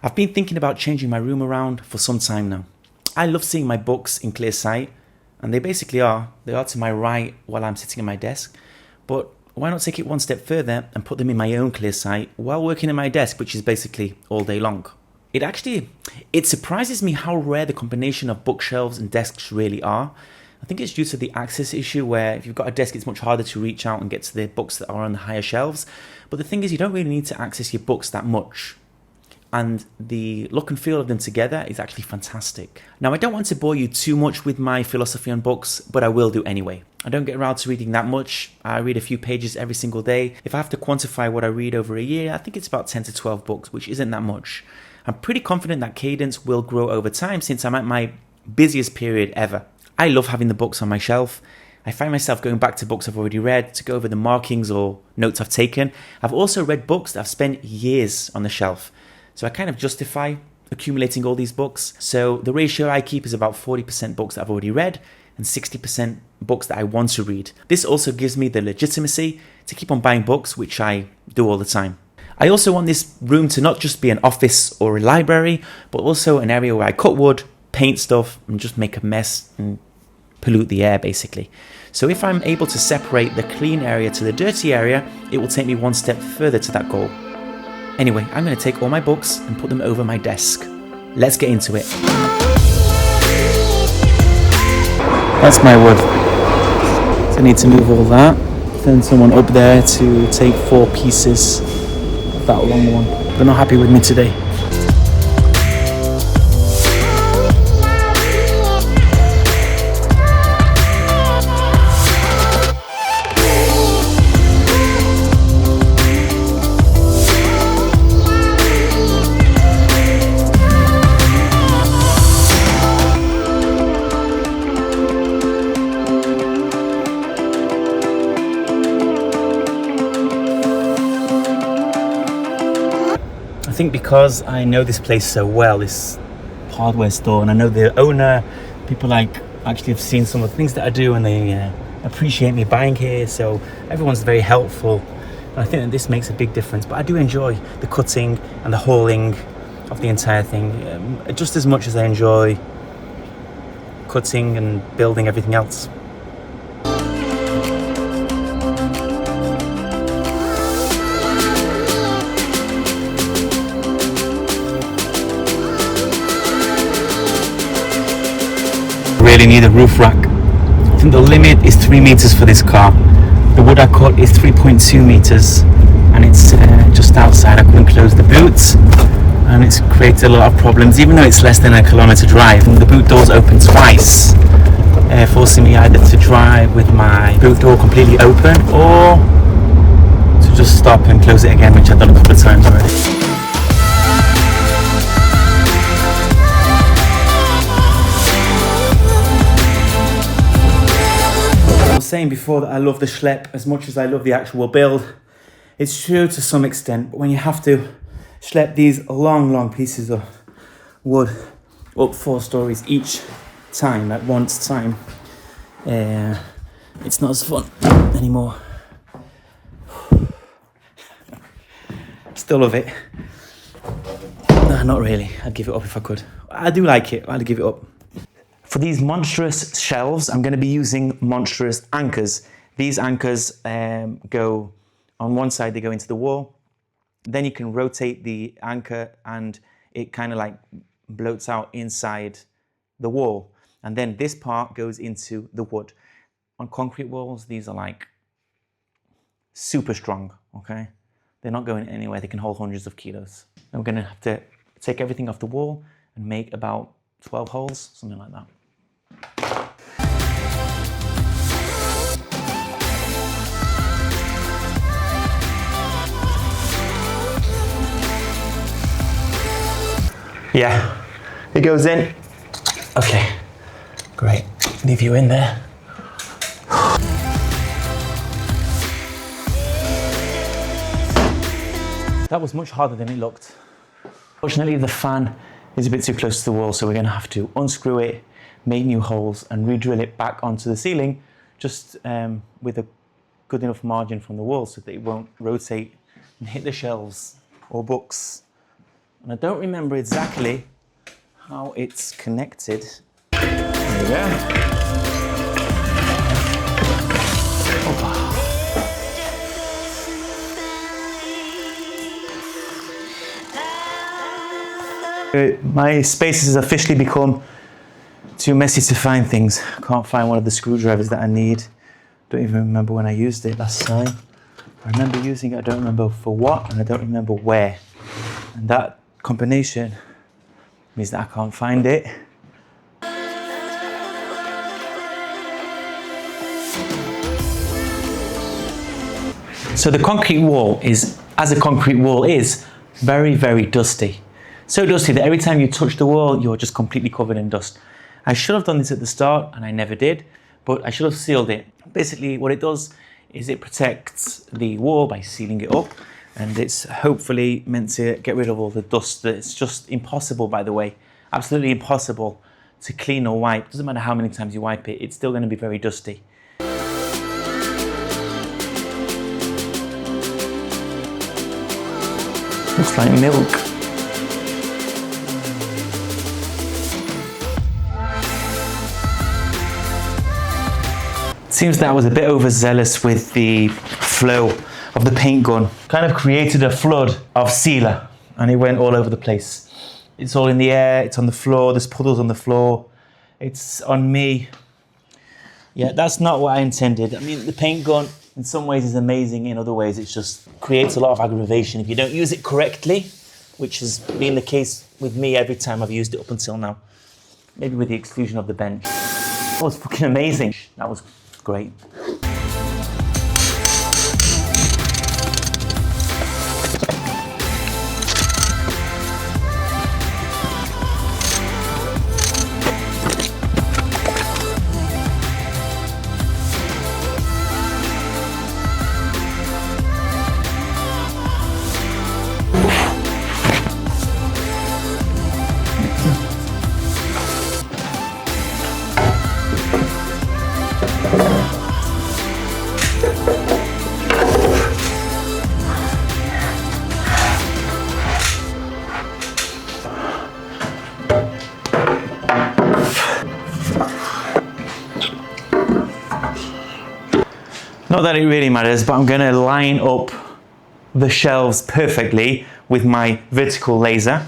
I've been thinking about changing my room around for some time now. I love seeing my books in clear sight, and they basically are. They are to my right while I'm sitting at my desk. But why not take it one step further and put them in my own clear sight while working at my desk, which is basically all day long? It surprises me how rare the combination of bookshelves and desks really are. I think it's due to the access issue where if you've got a desk, it's much harder to reach out and get to the books that are on the higher shelves. But the thing is, you don't really need to access your books that much. And the look and feel of them together is actually fantastic. Now, I don't want to bore you too much with my philosophy on books, but I will do anyway. I don't get around to reading that much. I read a few pages every single day. If I have to quantify what I read over a year, I think it's about 10 to 12 books, which isn't that much. I'm pretty confident that cadence will grow over time since I'm at my busiest period ever. I love having the books on my shelf. I find myself going back to books I've already read to go over the markings or notes I've taken. I've also read books that I've spent years on the shelf. So I kind of justify accumulating all these books. So the ratio I keep is about 40% books that I've already read and 60% books that I want to read. This also gives me the legitimacy to keep on buying books, which I do all the time. I also want this room to not just be an office or a library, but also an area where I cut wood, paint stuff, and just make a mess and pollute the air, basically. So if I'm able to separate the clean area to the dirty area, it will take me one step further to that goal. Anyway, I'm going to take all my books and put them over my desk. Let's get into it. That's my wood. So I need to move all that. Send someone up there to take 4 pieces of that long one. They're not happy with me today. I think because I know this place so well, this hardware store, and I know the owner, people like actually have seen some of the things that I do and they appreciate me buying here, so everyone's very helpful. And I think that this makes a big difference, but I do enjoy the cutting and the hauling of the entire thing just as much as I enjoy cutting and building everything else. Really need a roof rack. I think the limit is 3 meters for this car. The wood I cut is 3.2 meters and it's just outside. I couldn't close the boots and it's created a lot of problems even though it's less than a kilometer drive. And the boot doors open twice, forcing me either to drive with my boot door completely open or to just stop and close it again, which I've done a couple of times already. Saying before that I love the schlep as much as I love the actual build. It's true to some extent, but when you have to schlep these long pieces of wood up 4 stories each time at once time, it's not as fun anymore. Still love it. Nah, not really. I'd give it up if I could. I do like it. I'd give it up. For these monstrous shelves, I'm going to be using monstrous anchors. These anchors go on one side, they go into the wall. Then you can rotate the anchor and it kind of like bloats out inside the wall. And then this part goes into the wood. On concrete walls, these are like super strong, okay? They're not going anywhere. They can hold hundreds of kilos. I'm going to have to take everything off the wall and make about 12 holes, something like that. Yeah, it goes in. Okay, great. Leave you in there. That was much harder than it looked. Fortunately, the fan is a bit too close to the wall, so we're going to have to unscrew it, make new holes and re-drill it back onto the ceiling, just with a good enough margin from the wall so that it won't rotate and hit the shelves or books And I don't remember exactly how it's connected. There we go. My space has officially become too messy to find things. I can't find one of the screwdrivers that I need. Don't even remember when I used it last time. I remember using it, I don't remember for what, and I don't remember where. And that combination means that I can't find it. So the concrete wall is, as a concrete wall is, very, very dusty. So dusty that every time you touch the wall, you're just completely covered in dust. I should have done this at the start, and I never did, but I should have sealed it. Basically, what it does is it protects the wall by sealing it up, and it's hopefully meant to get rid of all the dust. It's just impossible, by the way, absolutely impossible to clean or wipe. Doesn't matter how many times you wipe it, it's still going to be very dusty. Looks like milk. Seems that I was a bit overzealous with the flow of the paint gun. Kind of created a flood of sealer and it went all over the place. It's all in the air, it's on the floor, there's puddles on the floor, it's on me. Yeah, that's not what I intended. I mean, the paint gun in some ways is amazing, in other ways it just creates a lot of aggravation if you don't use it correctly, which has been the case with me every time I've used it up until now. Maybe with the exclusion of the bench. That was fucking amazing. That was great. Not that it really matters, but I'm going to line up the shelves perfectly with my vertical laser,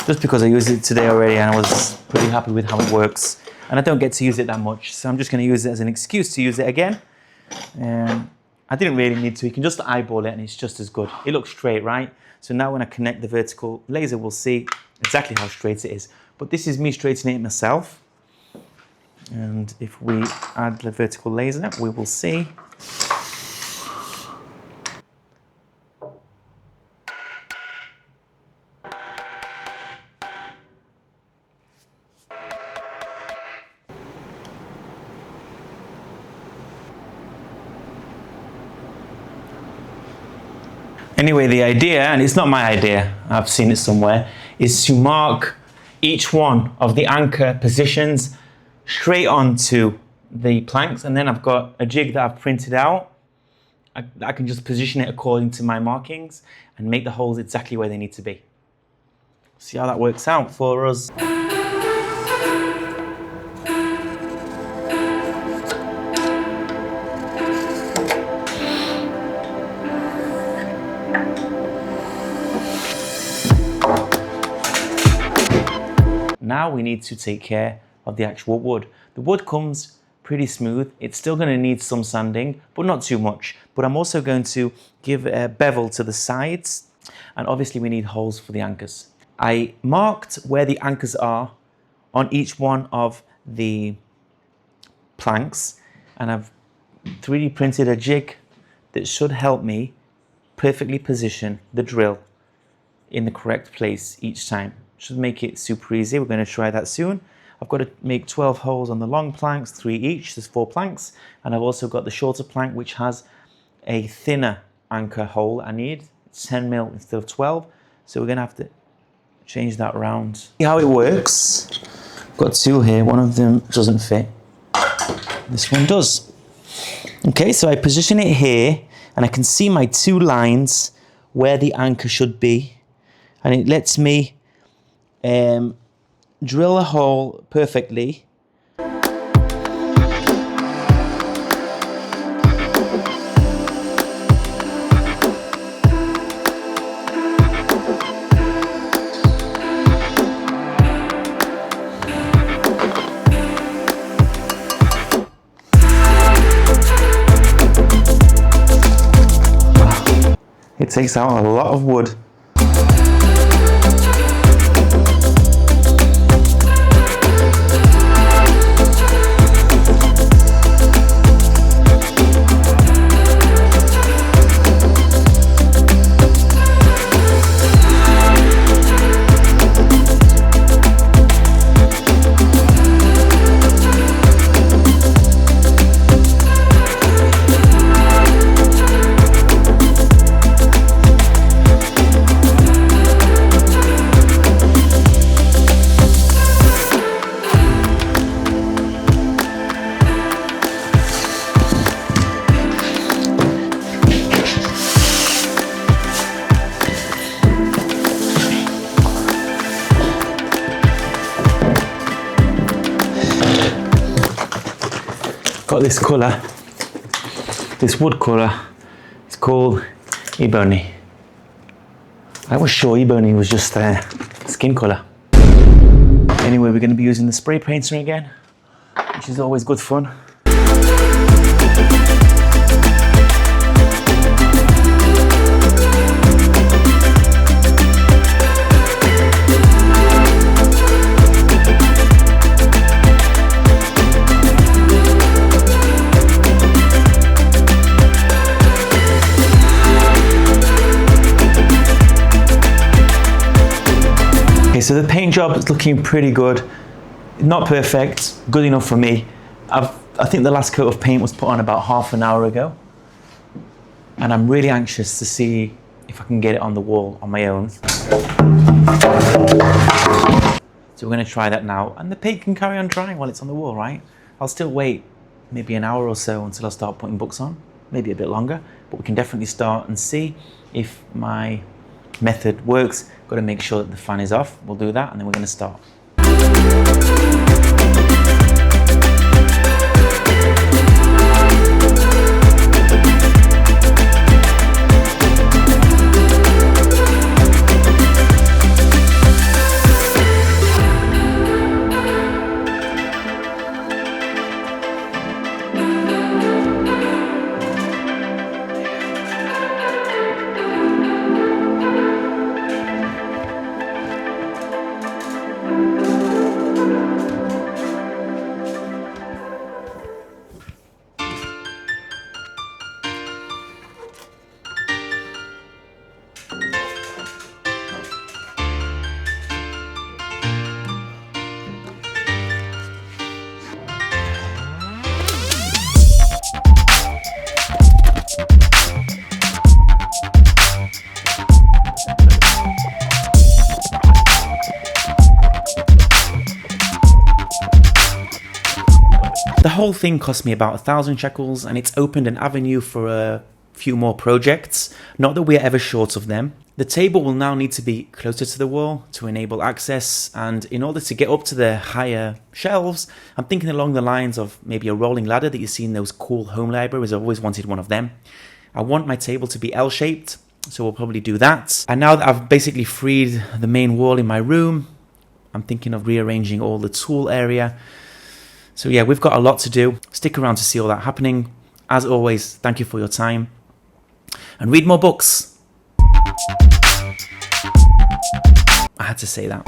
just because I used it today already and I was pretty happy with how it works. And I don't get to use it that much, so I'm just going to use it as an excuse to use it again. I didn't really need to, you can just eyeball it and it's just as good. It looks straight, right? So now when I connect the vertical laser, we'll see exactly how straight it is. But this is me straightening it myself. And if we add the vertical laser, we will see. Anyway, the idea, and it's not my idea, I've seen it somewhere, is to mark each one of the anchor positions straight onto the planks, and then I've got a jig that I've printed out. I can just position it according to my markings and make the holes exactly where they need to be. See how that works out for us. Now we need to take care of the actual wood. The wood comes pretty smooth. It's still going to need some sanding, but not too much. But I'm also going to give a bevel to the sides, and obviously we need holes for the anchors. I marked where the anchors are on each one of the planks, and I've 3D printed a jig that should help me perfectly position the drill in the correct place each time. Should make it super easy. We're going to try that soon. I've got to make 12 holes on the long planks, 3 each, there's 4 planks, and I've also got the shorter plank which has a thinner anchor hole I need. It's 10 mil instead of 12, so we're going to have to change that around. See how it works. I've got 2 here, one of them doesn't fit. This one does. Okay, so I position it here and I can see my 2 lines where the anchor should be. and it lets me drill a hole perfectly. It takes out a lot of wood. Got this colour, this wood colour. It's called ebony. I was sure ebony was just skin colour. Anyway, we're going to be using the spray painter again, which is always good fun. Okay, so the paint job is looking pretty good. Not perfect, good enough for me. I think the last coat of paint was put on about half an hour ago. And I'm really anxious to see if I can get it on the wall on my own. So we're going to try that now. And the paint can carry on drying while it's on the wall, right? I'll still wait maybe an hour or so until I start putting books on. Maybe a bit longer. But we can definitely start and see if my method works. Got to make sure that the fan is off. We'll do that and then we're going to start. The whole thing cost me about 1,000 shekels, and it's opened an avenue for a few more projects. Not that we're ever short of them. The table will now need to be closer to the wall to enable access, and in order to get up to the higher shelves, I'm thinking along the lines of maybe a rolling ladder that you see in those cool home libraries. I've always wanted one of them. I want my table to be L-shaped, so we'll probably do that. And now that I've basically freed the main wall in my room, I'm thinking of rearranging all the tool area. So yeah, we've got a lot to do. Stick around to see all that happening. As always, thank you for your time. And read more books. I had to say that.